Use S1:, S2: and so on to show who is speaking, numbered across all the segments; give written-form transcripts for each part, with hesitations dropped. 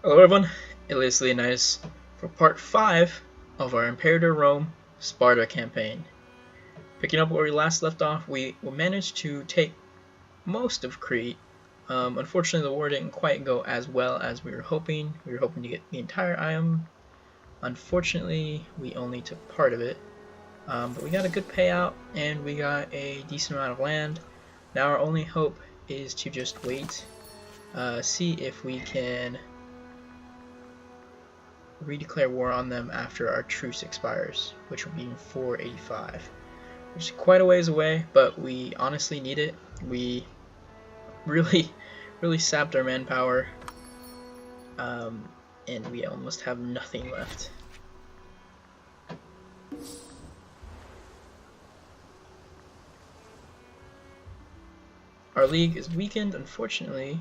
S1: Hello everyone, it is Leonidas for part 5 of our Imperator Rome Sparta campaign. Picking up where we last left off, we managed to take most of Crete. Unfortunately, the war didn't quite go as well as we were hoping. We were hoping to get the entire item. Unfortunately, we only took part of it. But we got a good payout and we got a decent amount of land. Now our only hope is to just wait, see if we can redeclare war on them after our truce expires, which will be in 485, which is quite a ways away, but we honestly need it. We really sapped our manpower, and we almost have nothing left. Our league is weakened, unfortunately.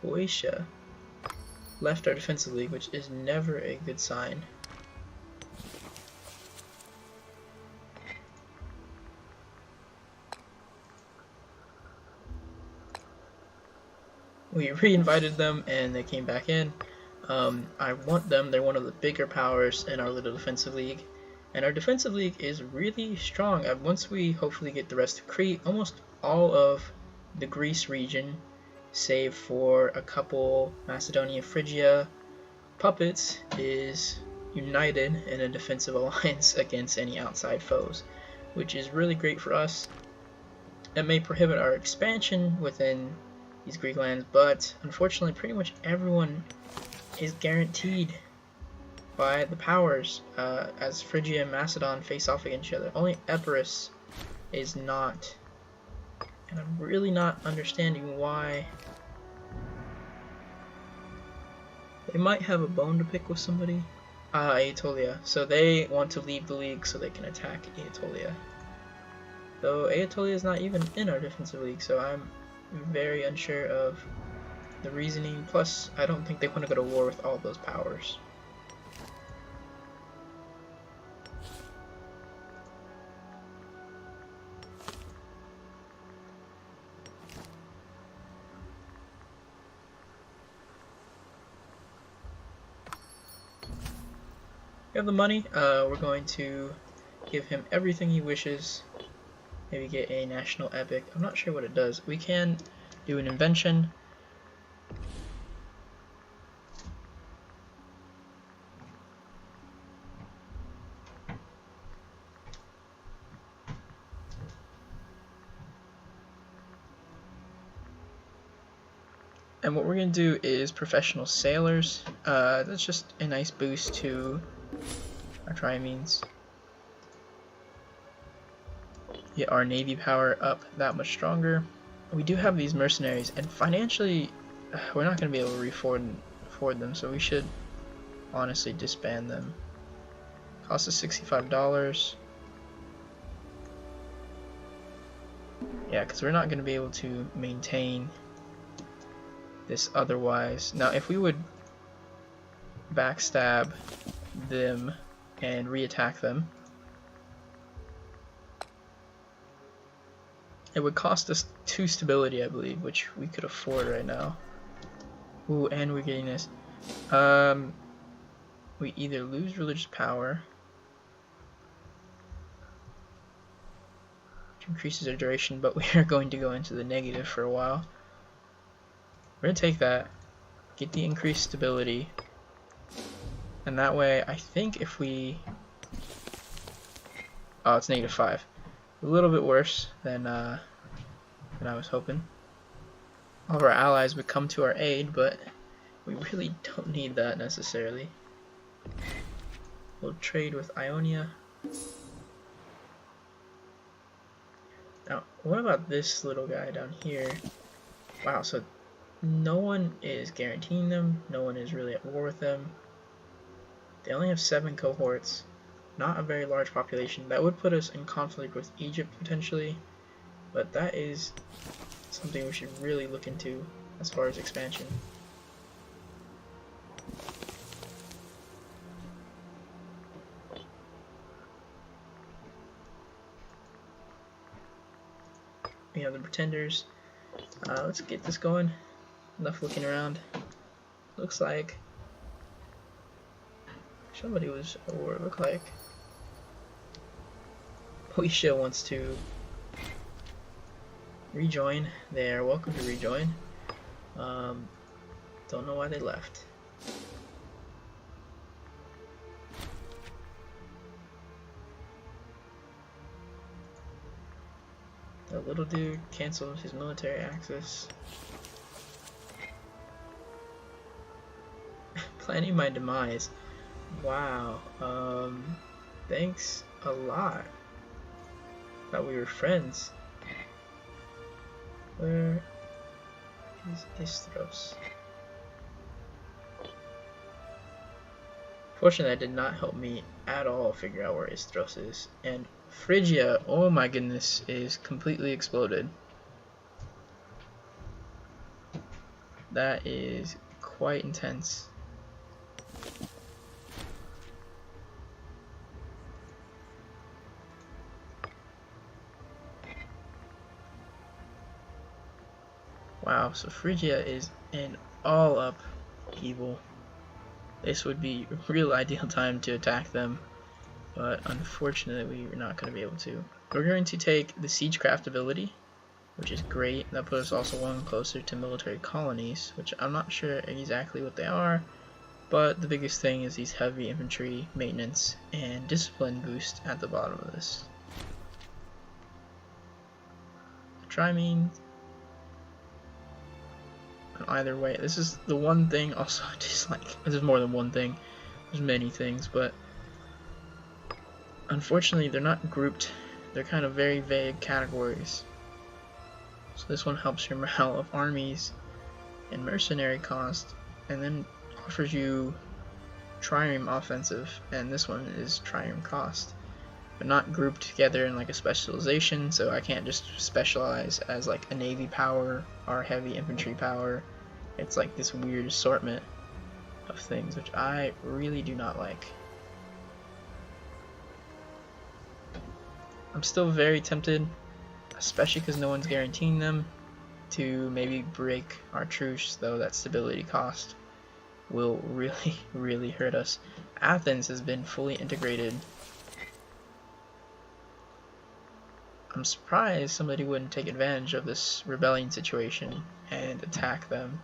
S1: Boeotia left our defensive league, which is never a good sign. We re-invited them and they came back in. I want them. They're one of the bigger powers in our little defensive league. And our defensive league is really strong. Once we hopefully get the rest of Crete, almost all of the Greece region, save for a couple Macedonia, Phrygia puppets, is united in a defensive alliance against any outside foes, which is really great for us. It may prohibit our expansion within these Greek lands, but unfortunately pretty much everyone is guaranteed by the powers, as Phrygia and Macedon face off against each other. Only Epirus is not, and I'm really not understanding why. They might have a bone to pick with somebody. Aetolia. So they want to leave the league so they can attack Aetolia. Though Aetolia is not even in our defensive league, so I'm very unsure of the reasoning. Plus, I don't think they want to go to war with all those powers. We have the money. We're going to give him everything he wishes. Maybe get a national epic. I'm not sure what it does. We can do an invention. And what we're going to do is professional sailors. That's just a nice boost to our triamines. Get our navy power up that much stronger. We do have these mercenaries, and financially we're not going to be able to afford them, so we should honestly disband them. Cost us $65. Yeah, because we're not going to be able to maintain this otherwise. Now if we would backstab them and re-attack them, it would cost us 2 stability, I believe, which we could afford right now. Ooh, and we're getting this. We either lose religious power, which increases our duration, but we are going to go into the negative for a while. We're going to take that, get the increased stability, and that way I think if we... Oh, it's -5. A little bit worse than I was hoping. All of our allies would come to our aid, but we really don't need that necessarily. We'll trade with Ionia. Now, what about this little guy down here? Wow, so no one is guaranteeing them, no one is really at war with them. They only have 7 cohorts. Not a very large population. That would put us in conflict with Egypt potentially, but that is something we should really look into as far as expansion. We have the Pretenders. Let's get this going. Enough looking around. Looks like somebody was, or look like Alicia wants to rejoin. They are welcome to rejoin. Don't know why they left. The little dude canceled his military access. Planning my demise. Wow. Thanks a lot. Thought we were friends. Where is Istros? Fortunately, that did not help me at all figure out where Istros is. And Phrygia, oh my goodness, is completely exploded. That is quite intense. Wow, so Phrygia is in all up evil. This would be a real ideal time to attack them, but unfortunately we're not going to be able to. We're going to take the Siegecraft ability, which is great. That puts us also one closer to military colonies, which I'm not sure exactly what they are, but the biggest thing is these heavy infantry maintenance and discipline boost at the bottom of this. Trimene. Either way, this is the one thing also I dislike. There's more than one thing, there's many things, but unfortunately they're not grouped. They're kind of very vague categories. So this one helps your morale of armies and mercenary cost, and then offers you trireme offensive, and this one is trireme cost, but not grouped together in like a specialization. So I can't just specialize as like a navy power or heavy infantry power. It's like this weird assortment of things, which I really do not like. I'm still very tempted, especially because no one's guaranteeing them, to maybe break our truce, though that stability cost will really, really hurt us. Athens has been fully integrated. I'm surprised somebody wouldn't take advantage of this rebellion situation and attack them.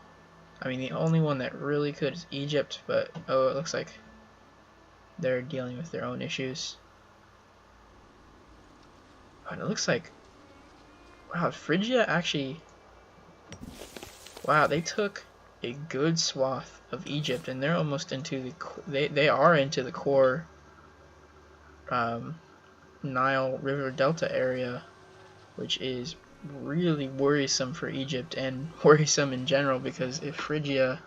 S1: I mean, the only one that really could is Egypt, but oh, it looks like they're dealing with their own issues. And it looks like, wow, Phrygia actually, wow, they took a good swath of Egypt, and they're almost into the, they are into the core Nile River Delta area, which is really worrisome for Egypt and worrisome in general, because if Phrygia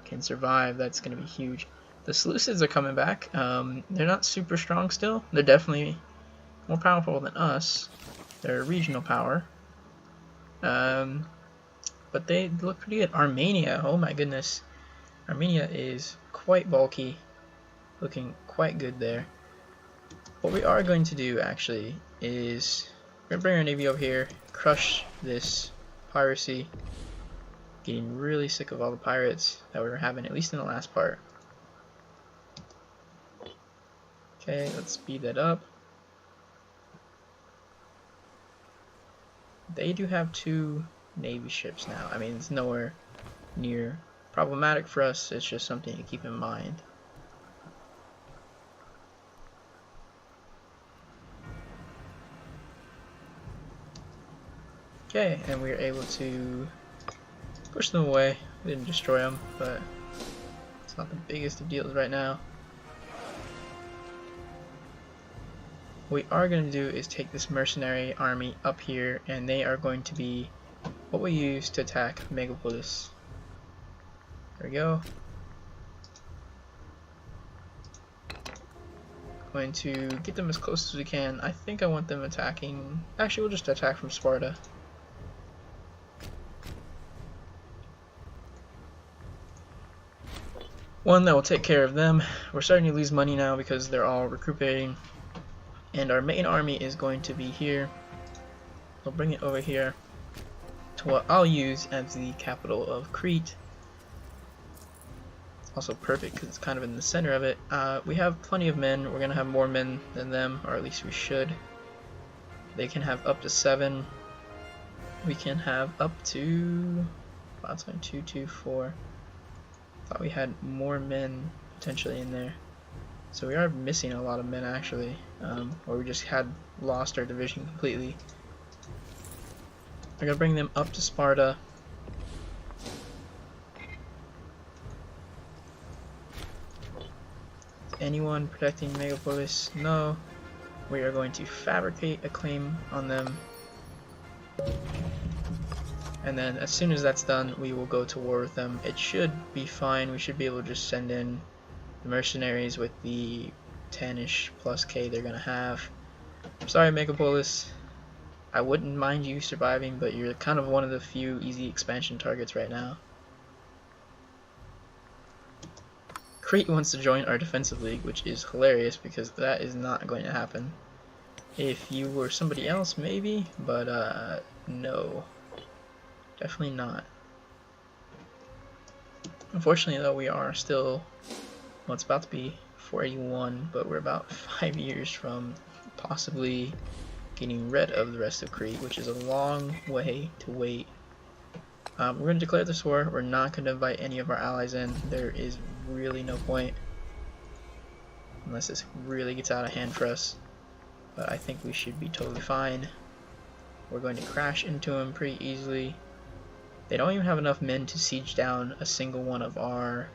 S1: can survive, that's going to be huge. The Seleucids are coming back. They're not super strong still. They're definitely more powerful than us. They're a regional power. But they look pretty good. Armenia, oh my goodness. Armenia is quite bulky. Looking quite good there. What we are going to do actually is we're going to bring our navy over here, crush this piracy. Getting really sick of all the pirates that we were having, at least in the last part. Okay, let's speed that up. They do have 2 navy ships now. I mean, it's nowhere near problematic for us, it's just something to keep in mind. Okay, and we were able to push them away. We didn't destroy them, but it's not the biggest of deals right now. What we are going to do is take this mercenary army up here, and they are going to be what we use to attack Megapolis. There we go. Going to get them as close as we can. I think I want them attacking. Actually, we'll just attack from Sparta. One that will take care of them. We're starting to lose money now because they're all recuperating. And our main army is going to be here. we'll bring it over here to what I'll use as the capital of Crete. It's also perfect because it's kind of in the center of it. We have plenty of men. We're going to have more men than them, or at least we should. They can have up to 7. We can have up to... Wow, it's only 2, 2, 4. Thought we had more men potentially in there. So we are missing a lot of men actually, or we just had lost our division completely. I'm gonna bring them up to Sparta. Is anyone protecting Megapolis? No. We are going to fabricate a claim on them. And then as soon as that's done, we will go to war with them. It should be fine. We should be able to just send in the mercenaries with the 10-ish plus K they're gonna have. I'm sorry, Megapolis. I wouldn't mind you surviving, but you're kind of one of the few easy expansion targets right now. Crete wants to join our defensive league, which is hilarious because that is not going to happen. If you were somebody else, maybe, but no. Definitely not. Unfortunately, though, we are still, well, it's about to be 481, but we're about 5 years from possibly getting rid of the rest of Crete, which is a long way to wait. We're going to declare this war. We're not going to invite any of our allies in. There is really no point, unless this really gets out of hand for us. But I think we should be totally fine. We're going to crash into them pretty easily. They don't even have enough men to siege down a single one of our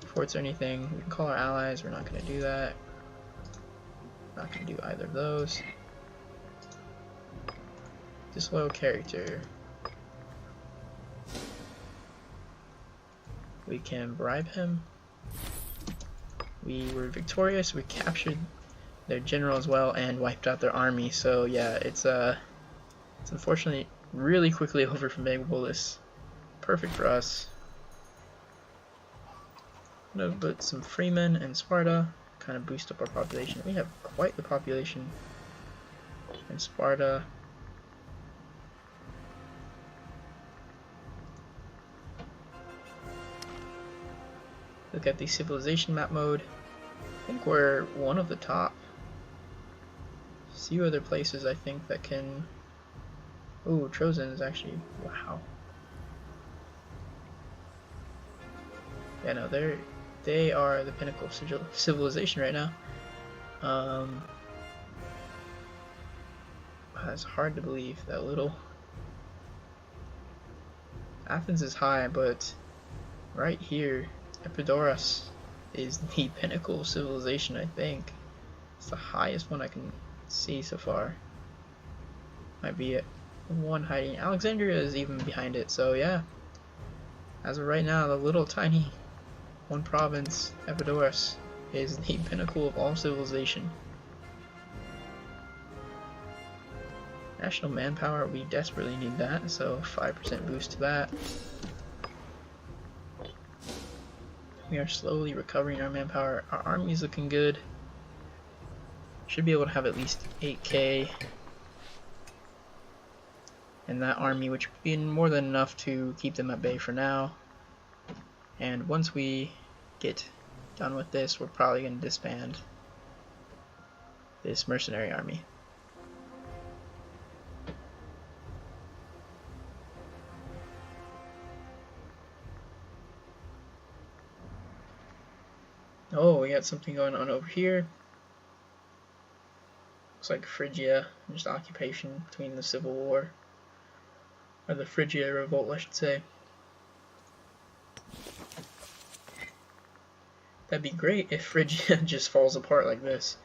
S1: forts or anything. We can call our allies. We're not going to do that. Not going to do either of those. Disloyal character. We can bribe him. We were victorious. We captured their general as well and wiped out their army. So yeah, it's unfortunately really quickly over for Megapolis. Perfect for us. I'm gonna put some freemen in Sparta, kind of boost up our population. We have quite the population in Sparta. Look at the civilization map mode. I think we're one of the top. Few other places I think that can. Ooh, Trojan is actually, wow. Yeah, no, they are the pinnacle of civilization right now. It's hard to believe that little. Athens is high, but right here, Epidaurus is the pinnacle of civilization, I think. It's the highest one I can see so far. Might be it. One hiding. Alexandria is even behind it, so yeah. As of right now, the little tiny one province, Epidaurus, is the pinnacle of all civilization. National manpower, we desperately need that, so 5% boost to that. We are slowly recovering our manpower. Our army is looking good. Should be able to have at least 8K in that army, which would be more than enough to keep them at bay for now. And once we get done with this, we're probably going to disband this mercenary army. Oh, we got something going on over here. Looks like Phrygia, just occupation between the Civil War, or the Phrygia revolt, I should say. That'd be great if Phrygia just falls apart like this.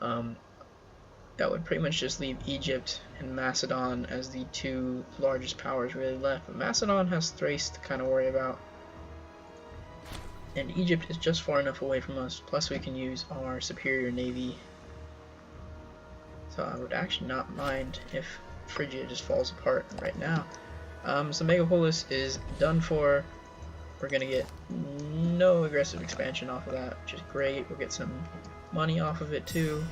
S1: That would pretty much just leave Egypt and Macedon as the two largest powers really left. But Macedon has Thrace to kind of worry about. And Egypt is just far enough away from us, plus we can use our superior navy. So I would actually not mind if Phrygia just falls apart right now. So Megapolis is done for. We're going to get no aggressive expansion off of that, which is great. We'll get some money off of it too.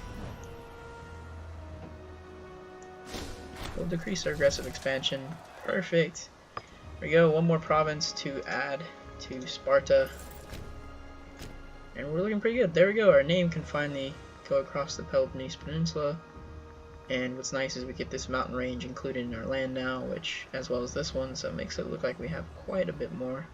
S1: We'll decrease our aggressive expansion. Perfect. There we go, one more province to add to Sparta. And we're looking pretty good. There we go, our name can finally go across the Peloponnese Peninsula. And what's nice is we get this mountain range included in our land now, which, as well as this one, so it makes it look like we have quite a bit more.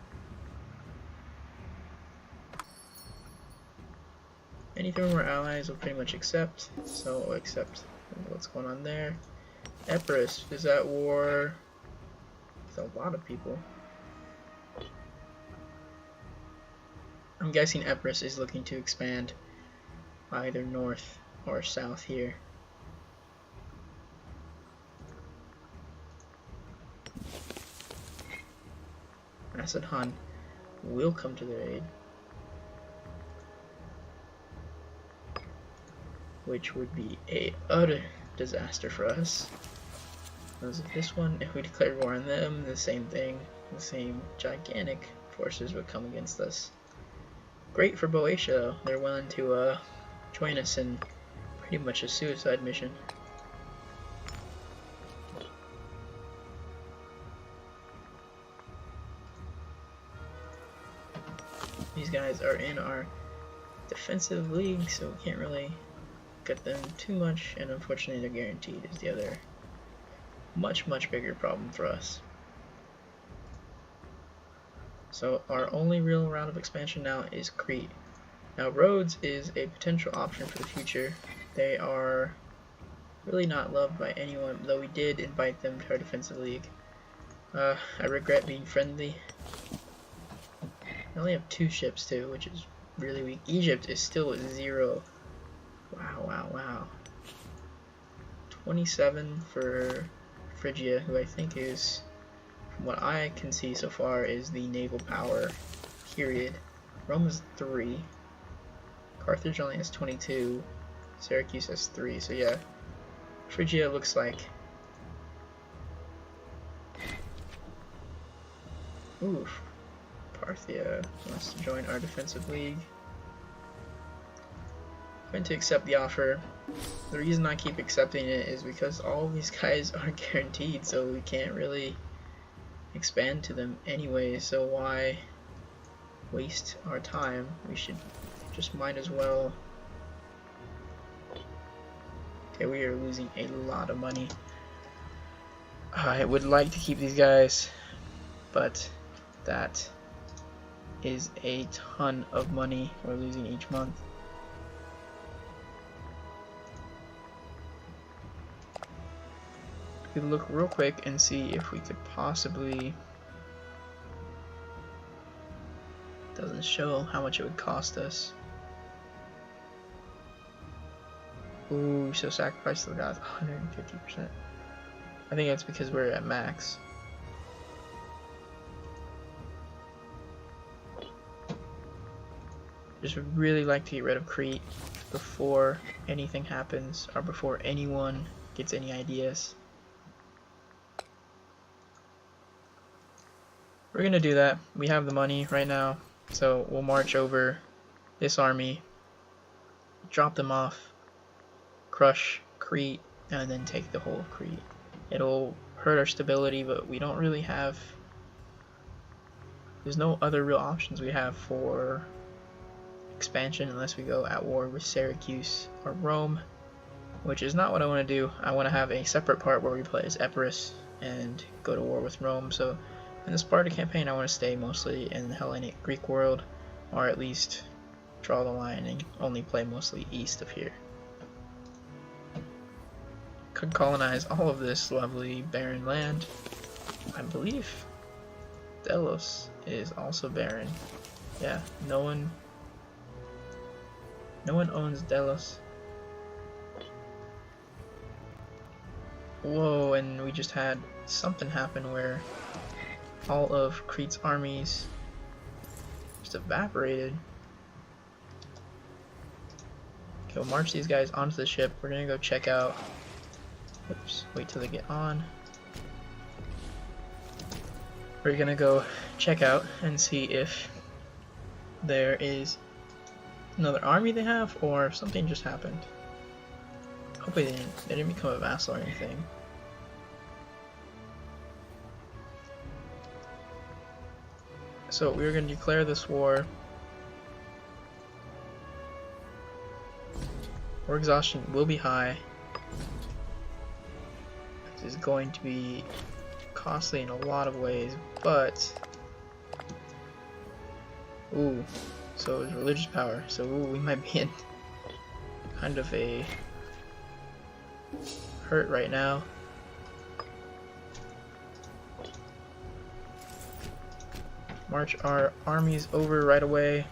S1: Anything from our allies will pretty much accept, so we'll accept what's going on there. Epirus is at war with a lot of people. I'm guessing Epirus is looking to expand either north or south here. Macedon will come to their aid, which would be a utter disaster for us. Because this one, if we declare war on them, the same thing, the same gigantic forces would come against us. Great for Boeotia though, they're willing to join us in pretty much a suicide mission. These guys are in our defensive league, so we can't really get them too much, and unfortunately they're guaranteed is the other much bigger problem for us. So our only real round of expansion now is Crete. Now Rhodes is a potential option for the future. They are really not loved by anyone, though we did invite them to our defensive league. I regret being friendly. I only have 2 ships too, which is really weak. Egypt is still at 0. Wow. 27 for Phrygia, who I think is, from what I can see so far, is the naval power, period. Rome is 3. Carthage only has 22. Syracuse has 3, so yeah. Phrygia looks like... Oof. Parthia wants to join our defensive league. I'm going to accept the offer. The reason I keep accepting it is because all these guys are guaranteed, so we can't really expand to them anyway, so why waste our time? We should just might as well. Okay, we are losing a lot of money. I would like to keep these guys, but that is a ton of money we're losing each month. We could look real quick and see if we could possibly... Doesn't show how much it would cost us. Ooh, so sacrifice the gods 150%. I think that's because we're at max. Just would really like to get rid of Crete before anything happens, or before anyone gets any ideas. We're gonna do that. We have the money right now, so we'll march over this army, drop them off, crush Crete, and then take the whole of Crete. It'll hurt our stability, but we don't really have... There's no other real options we have for expansion unless we go at war with Syracuse or Rome, which is not what I want to do. I want to have a separate part where we play as Epirus and go to war with Rome. So in the Sparta campaign I want to stay mostly in the Hellenic Greek world, or at least draw the line and only play mostly east of here. Could colonize all of this lovely barren land. I believe Delos is also barren. Yeah, no one owns Delos. Whoa, and we just had something happen where all of Crete's armies just evaporated. Okay, we'll march these guys onto the ship. We're gonna go check out. Oops, wait till they get on. We're gonna go check out and see if there is another army they have, or something just happened. Hopefully they didn't become a vassal or anything. So we're going to declare this war. War exhaustion will be high. This is going to be costly in a lot of ways, but ooh, so it's religious power. So ooh, we might be in kind of a hurt right now. March our armies over right away.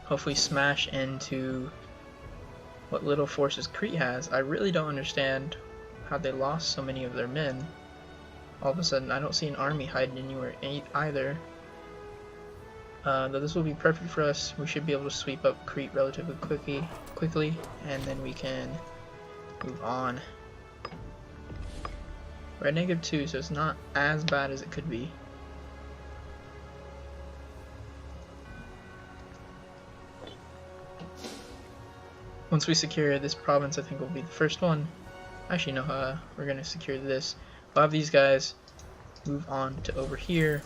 S1: Hopefully smash into what little forces Crete has. I really don't understand how they lost so many of their men. All of a sudden, I don't see an army hiding anywhere either. Though this will be perfect for us. We should be able to sweep up Crete relatively quickly, and then we can move on. We're at -2, so it's not as bad as it could be. Once we secure this province, I think will be the first one. Actually, no, we're going to secure this. We'll have these guys move on to over here.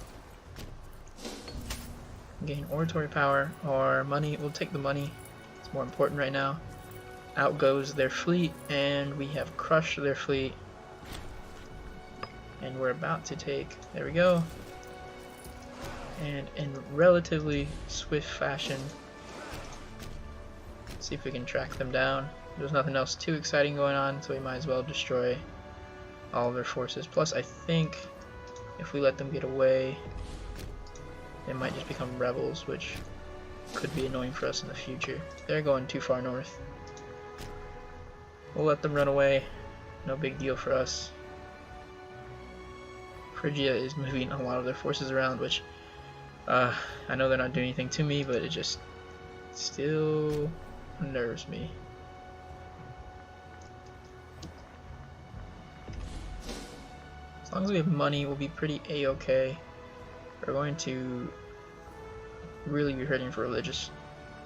S1: Gain oratory power or money. We'll take the money. It's more important right now. Out goes their fleet, and we have crushed their fleet. And we're about to take, there we go. And in relatively swift fashion, see if we can track them down. There's nothing else too exciting going on, so we might as well destroy all of their forces. Plus, I think if we let them get away, they might just become rebels, which could be annoying for us in the future. They're going too far north. We'll let them run away. No big deal for us. Phrygia is moving a lot of their forces around, which I know they're not doing anything to me, but it just still unnerves me. As long as we have money, we'll be pretty a-okay. We're going to really be hurting for religious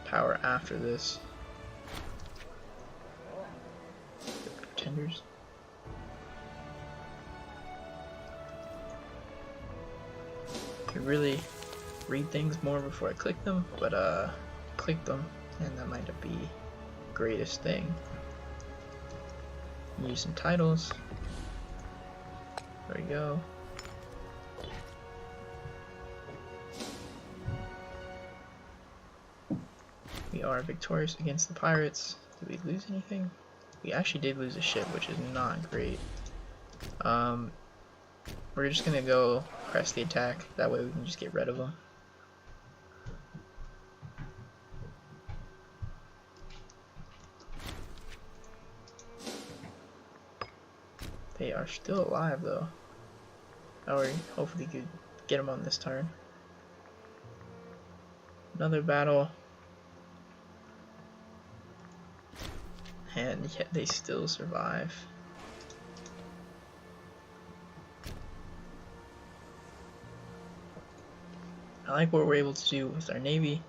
S1: power after this. Pretenders. I could really read things more before I click them, but click them, and that might be the greatest thing. Use some titles. There we go. We are victorious against the pirates. Did we lose anything? We actually did lose a ship, which is not great. We're just gonna go press the attack. That way we can just get rid of them. They are still alive though. Or hopefully could get them on this turn. Another battle. And yet they still survive. I like what we're able to do with our navy.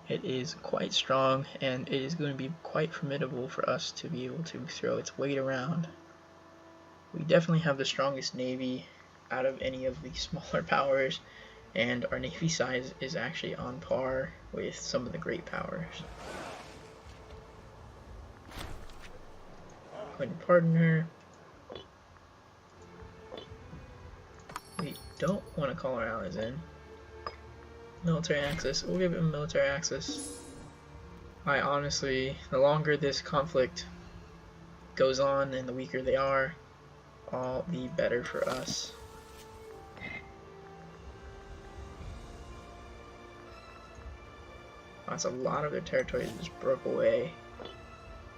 S1: It is quite strong, and it is going to be quite formidable for us to be able to throw its weight around. We definitely have the strongest navy out of any of the smaller powers, and our navy size is actually on par with some of the great powers. Go ahead and pardon her. We don't want to call our allies in. Military access. We'll give them military access. I honestly, the longer this conflict goes on and the weaker they are, all the better for us. That's a lot of their territory just broke away.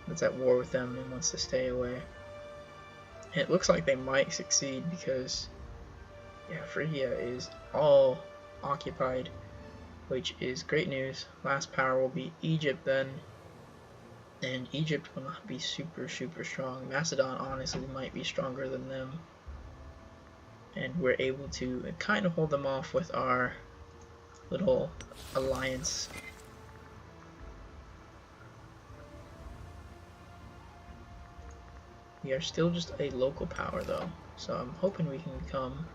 S1: It's at war with them and wants to stay away. And it looks like they might succeed because, yeah, Phrygia is all occupied, which is great news. Last power will be Egypt then, and Egypt will not be super strong. Macedon honestly might be stronger than them, and we're able to kind of hold them off with our little alliance. We are still just a local power though, so I'm hoping we can become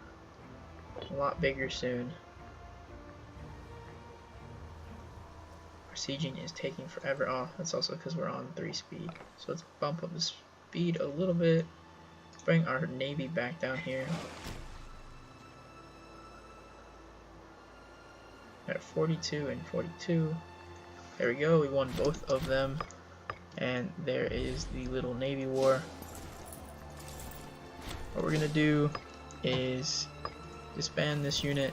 S1: a lot bigger soon. sieging is taking forever. Oh, that's also because we're on 3 speed. So let's bump up the speed a little bit. Bring our navy back down here. At 42 and 42. There we go, we won both of them. And there is the little navy war. What we're gonna do is disband this unit.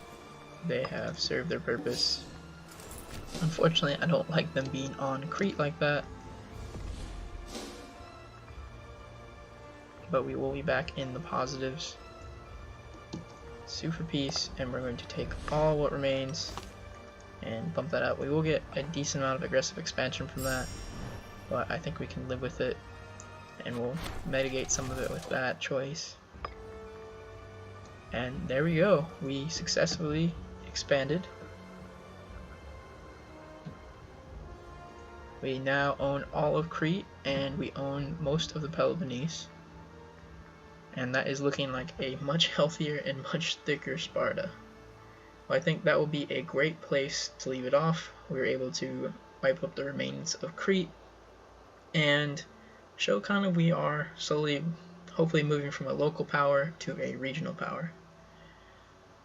S1: They have served their purpose. Unfortunately, I don't like them being on Crete like that. But we will be back in the positives. Sue for peace, and we're going to take all what remains and bump that up. We will get a decent amount of aggressive expansion from that, but I think we can live with it, and we'll mitigate some of it with that choice. And there we go, we successfully expanded. We now own all of Crete, and we own most of the Peloponnese, and that is looking like a much healthier and much thicker Sparta. I think that will be a great place to leave it off. We were able to wipe up the remains of Crete and show kind of we are slowly, hopefully moving from a local power to a regional power.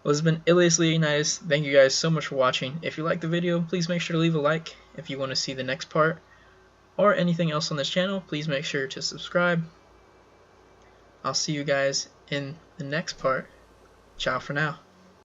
S1: Well, this has been Ilias Leonidas. Thank you guys so much for watching. If you liked the video, please make sure to leave a like. If you want to see the next part or anything else on this channel, please make sure to subscribe. I'll see you guys in the next part. Ciao for now.